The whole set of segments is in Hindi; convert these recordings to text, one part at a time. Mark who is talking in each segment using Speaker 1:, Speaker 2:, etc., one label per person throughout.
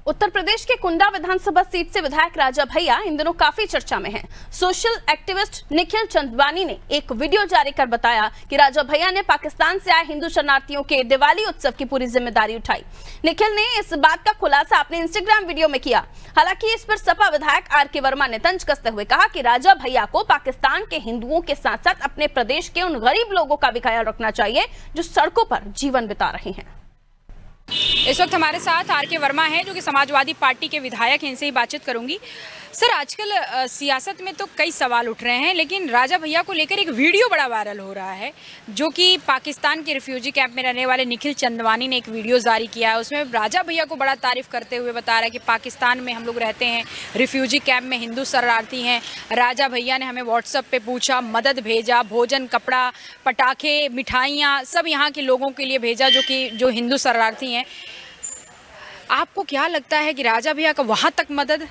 Speaker 1: उत्तर प्रदेश के कुंडा विधानसभा सीट से विधायक राजा भैया इन दिनों काफी चर्चा में हैं। सोशल एक्टिविस्ट निखिल चंदवानी ने एक वीडियो जारी कर बताया कि राजा भैया ने पाकिस्तान से आए हिंदू शरणार्थियों के दिवाली उत्सव की पूरी जिम्मेदारी उठाई। निखिल ने इस बात का खुलासा अपने इंस्टाग्राम वीडियो में किया। हालांकि इस पर सपा विधायक आर.के. वर्मा ने तंज कसते हुए कहा कि राजा भैया को पाकिस्तान के हिंदुओं के साथ साथ अपने प्रदेश के उन गरीब लोगों का भी ख्याल रखना चाहिए जो सड़कों पर जीवन बिता रहे हैं।
Speaker 2: इस वक्त हमारे साथ आर.के. वर्मा हैं जो कि समाजवादी पार्टी के विधायक हैं। इनसे ही बातचीत करूंगी। सर, आजकल सियासत में तो कई सवाल उठ रहे हैं, लेकिन राजा भैया को लेकर एक वीडियो बड़ा वायरल हो रहा है जो कि पाकिस्तान के रिफ्यूजी कैंप में रहने वाले निखिल चंदवानी ने एक वीडियो जारी किया है। उसमें राजा भैया को बड़ा तारीफ करते हुए बता रहा है कि पाकिस्तान में हम लोग रहते हैं, रिफ्यूजी कैंप में हिंदू शरणार्थी हैं। राजा भैया ने हमें व्हाट्सएप पे पूछा, मदद भेजा, भोजन, कपड़ा, पटाखे, मिठाइयाँ सब यहाँ के लोगों के लिए भेजा जो हिंदू शरणार्थी हैं। आपको क्या लगता है कि राजा भैया का वहाँ तक मदद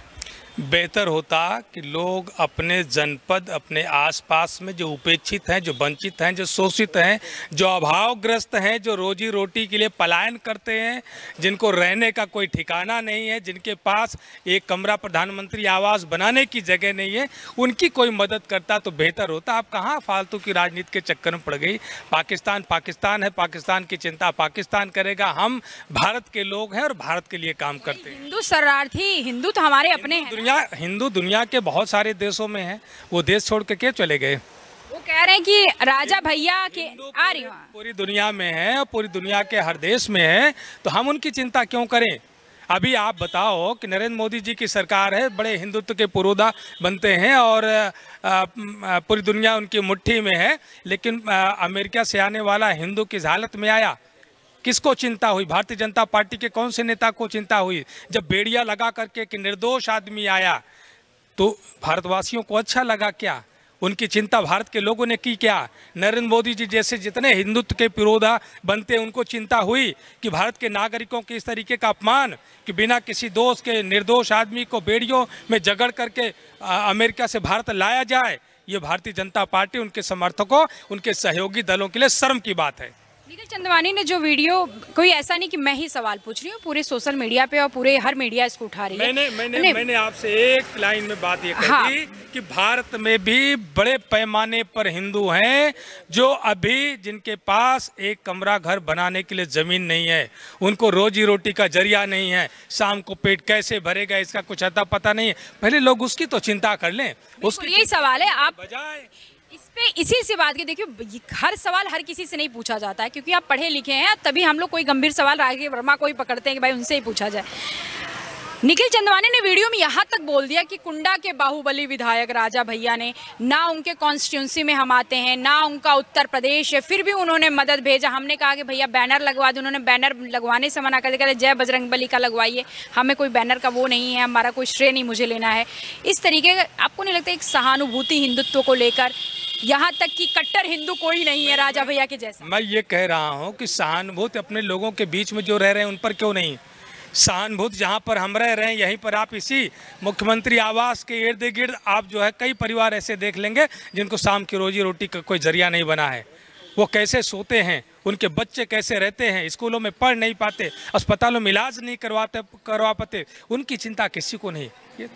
Speaker 3: बेहतर होता कि लोग अपने जनपद, अपने आसपास में जो उपेक्षित हैं, जो वंचित हैं, जो शोषित हैं, जो अभावग्रस्त हैं, जो रोजी रोटी के लिए पलायन करते हैं, जिनको रहने का कोई ठिकाना नहीं है, जिनके पास एक कमरा प्रधानमंत्री आवास बनाने की जगह नहीं है, उनकी कोई मदद करता तो बेहतर होता। आप कहाँ फालतू की राजनीति के चक्कर में पड़ गई। पाकिस्तान पाकिस्तान है, पाकिस्तान की चिंता पाकिस्तान करेगा। हम भारत के लोग हैं और भारत के लिए काम करते हैं।
Speaker 2: हिंदू शरणार्थी, हिंदू तो हमारे अपने हैं।
Speaker 3: हिंदू दुनिया के बहुत सारे देशों में हैं, वो देश छोड़ के चले गए।
Speaker 2: वो कह रहे हैं कि राजा भैया के
Speaker 3: पूरी दुनिया में है और पूरी दुनिया के हर देश में है, तो हम उनकी चिंता क्यों करें। अभी आप बताओ कि नरेंद्र मोदी जी की सरकार है, बड़े हिंदुत्व के पुरोधा बनते हैं और पूरी दुनिया उनकी मुट्ठी में है, लेकिन अमेरिका से आने वाला हिंदू किस हालत में आया, किसको चिंता हुई? भारतीय जनता पार्टी के कौन से नेता को चिंता हुई? जब बेड़िया लगा करके कि निर्दोष आदमी आया तो भारतवासियों को अच्छा लगा क्या? उनकी चिंता भारत के लोगों ने की क्या? नरेंद्र मोदी जी जैसे जितने हिंदुत्व के विरोधा बनते उनको चिंता हुई कि भारत के नागरिकों के इस तरीके का अपमान कि बिना किसी दोष के निर्दोष आदमी को बेड़ियों में जगड़ करके अमेरिका से भारत लाया जाए? ये भारतीय जनता पार्टी, उनके समर्थकों, उनके सहयोगी दलों के लिए शर्म की बात है।
Speaker 2: निखिल चंदवानी ने जो वीडियो, कोई ऐसा नहीं कि मैं ही सवाल पूछ रही हूँ, पूरे सोशल मीडिया पे और पूरे हर मीडिया इसको उठा रही है।
Speaker 3: मैंने आपसे एक लाइन में बात ये कही कि भारत में भी बड़े पैमाने पर हिंदू हैं जो अभी जिनके पास एक कमरा घर बनाने के लिए जमीन नहीं है, उनको रोजी रोटी का जरिया नहीं है, शाम को पेट कैसे भरेगा इसका कुछ अता पता नहीं है। पहले लोग उसकी तो चिंता कर लें।
Speaker 2: उसकी यही सवाल है। आप बजाय इसी से बात की, देखिए हर सवाल हर किसी से नहीं पूछा जाता है, क्योंकि आप पढ़े लिखे हैं, तभी हम लोग कोई गंभीर सवाल आर.के. वर्मा को ही पकड़ते हैं कि भाई उनसे ही पूछा जाए। निखिल चंदवानी ने वीडियो में यहाँ तक बोल दिया कि कुंडा के बाहुबली विधायक राजा भैया ने, ना उनके कॉन्स्टिट्यूंसी में हम आते हैं, ना उनका उत्तर प्रदेश है, फिर भी उन्होंने मदद भेजा। हमने कहा कि भैया बैनर लगवा दो, उन्होंने बैनर लगवाने से मना कर दिया, कहते जय बजरंगबली का लगवाइए, हमें कोई बैनर का वो नहीं है, हमारा कोई श्रेय नहीं मुझे लेना है। इस तरीके का आपको नहीं लगता एक सहानुभूति हिंदुत्व को लेकर, यहाँ तक कि कट्टर हिंदू कोई नहीं है राजा भैया के जैसा?
Speaker 3: मैं ये कह रहा हूँ कि सहानुभूति अपने लोगों के बीच में जो रह रहे हैं उन पर क्यों नहीं? सहानुभूति जहाँ पर हम रह रहे हैं, यहीं पर आप इसी मुख्यमंत्री आवास के इर्द गिर्द आप जो है कई परिवार ऐसे देख लेंगे जिनको शाम की रोजी रोटी का कोई जरिया नहीं बना है। वो कैसे सोते हैं, उनके बच्चे कैसे रहते हैं, स्कूलों में पढ़ नहीं पाते, अस्पतालों में इलाज नहीं करवा पाते। उनकी चिंता किसी को नहीं।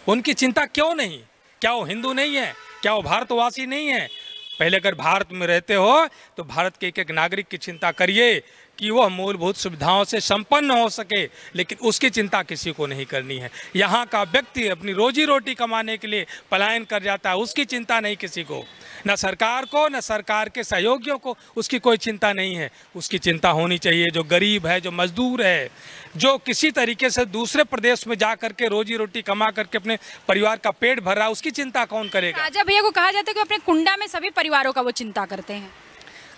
Speaker 3: उनकी चिंता क्यों नहीं? क्या वो हिंदू नहीं है? क्या वो भारतवासी नहीं है? पहले अगर भारत में रहते हो तो भारत के एक एक नागरिक की चिंता करिए कि वह मूलभूत सुविधाओं से संपन्न हो सके, लेकिन उसकी चिंता किसी को नहीं करनी है। यहाँ का व्यक्ति अपनी रोजी रोटी कमाने के लिए पलायन कर जाता है, उसकी चिंता नहीं किसी को, न सरकार को, न सरकार के सहयोगियों को उसकी कोई चिंता नहीं है। उसकी चिंता होनी चाहिए जो गरीब है, जो मजदूर है, जो किसी तरीके से दूसरे प्रदेश में जा करके रोजी रोटी कमा करके अपने परिवार का पेट भर रहा है, उसकी चिंता कौन करेगा?
Speaker 2: राजा भैया को कहा जाता है कि अपने कुंडा में सभी परिवारों का वो चिंता करते हैं।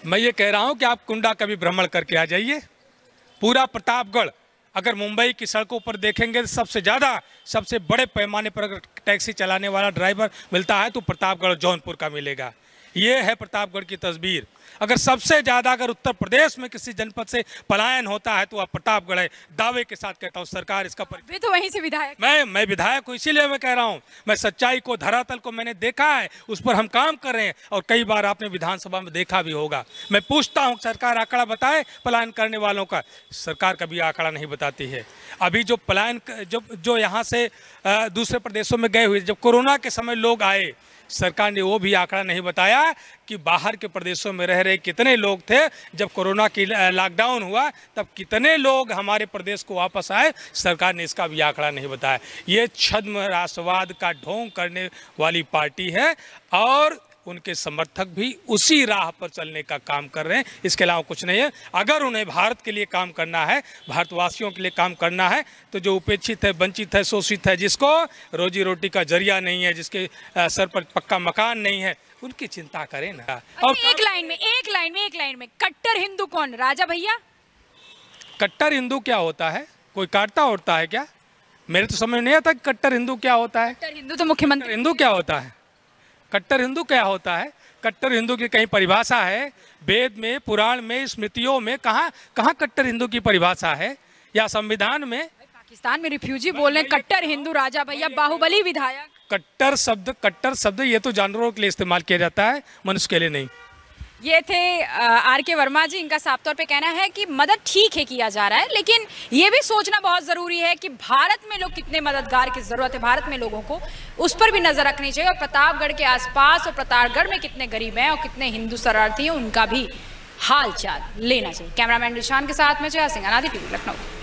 Speaker 3: मैं ये कह रहा हूँ कि आप कुंडा कभी भ्रमण करके आ जाइए। पूरा प्रतापगढ़, अगर मुंबई की सड़कों पर देखेंगे तो सबसे ज़्यादा, सबसे बड़े पैमाने पर अगर टैक्सी चलाने वाला ड्राइवर मिलता है तो प्रतापगढ़ जौनपुर का मिलेगा। ये है प्रतापगढ़ की तस्वीर। अगर सबसे ज़्यादा अगर उत्तर प्रदेश में किसी जनपद से पलायन होता है तो वह प्रतापगढ़ है। दावे के साथ कहता हूँ, सरकार इसका
Speaker 2: वे तो वहीं से विधायक,
Speaker 3: मैं विधायक हूँ, इसीलिए मैं कह रहा हूँ। मैं सच्चाई को, धरातल को मैंने देखा है, उस पर हम काम कर रहे हैं और कई बार आपने विधानसभा में देखा भी होगा। मैं पूछता हूँ, सरकार आंकड़ा बताए पलायन करने वालों का। सरकार कभी आंकड़ा नहीं बताती है। अभी जो पलायन जो यहाँ से दूसरे प्रदेशों में गए हुए, जब कोरोना के समय लोग आए, सरकार ने वो भी आंकड़ा नहीं बताया कि बाहर के प्रदेशों में रह रहे कितने लोग थे। जब कोरोना की लॉकडाउन हुआ तब कितने लोग हमारे प्रदेश को वापस आए, सरकार ने इसका भी आंकड़ा नहीं बताया। ये छद्म राष्ट्रवाद का ढोंग करने वाली पार्टी है और उनके समर्थक भी उसी राह पर चलने का काम कर रहे हैं, इसके अलावा कुछ नहीं है। अगर उन्हें भारत के लिए काम करना है, भारतवासियों के लिए काम करना है, तो जो उपेक्षित है, वंचित है, शोषित है, जिसको रोजी रोटी का जरिया नहीं है, जिसके सर पर पक्का मकान नहीं है, उनकी चिंता करें ना।
Speaker 2: और एक लाइन में कट्टर हिंदू कौन? राजा भैया?
Speaker 3: कट्टर हिंदू क्या होता है? कोई काटता उड़ता है क्या? मेरे तो समझ नहीं आता कट्टर हिंदू क्या होता है।
Speaker 2: कट्टर हिंदू तो मुख्यमंत्री।
Speaker 3: हिंदू क्या होता है? कट्टर हिंदू क्या होता है? कट्टर हिंदू की कहीं परिभाषा है? वेद में, पुराण में, स्मृतियों में कहाँ कट्टर हिंदू की परिभाषा है? या संविधान में?
Speaker 2: पाकिस्तान में रिफ्यूजी बोल रहे हैं कट्टर हिंदू, राजा भैया, बाहुबली विधायक।
Speaker 3: कट्टर शब्द ये तो जानवरों के लिए इस्तेमाल किया जाता है, मनुष्य के लिए नहीं।
Speaker 2: ये थे आर के वर्मा जी। इनका साफ तौर पे कहना है कि मदद ठीक है किया जा रहा है, लेकिन ये भी सोचना बहुत ज़रूरी है कि भारत में लोग कितने मददगार की ज़रूरत है, भारत में लोगों को, उस पर भी नज़र रखनी चाहिए। और प्रतापगढ़ के आसपास और प्रतापगढ़ में कितने गरीब हैं और कितने हिंदू शरणार्थी हैं, उनका भी हाल चाल लेना चाहिए। कैमरामैन निशान के साथ में जया सिंह, अनादि टीवी, लखनऊ।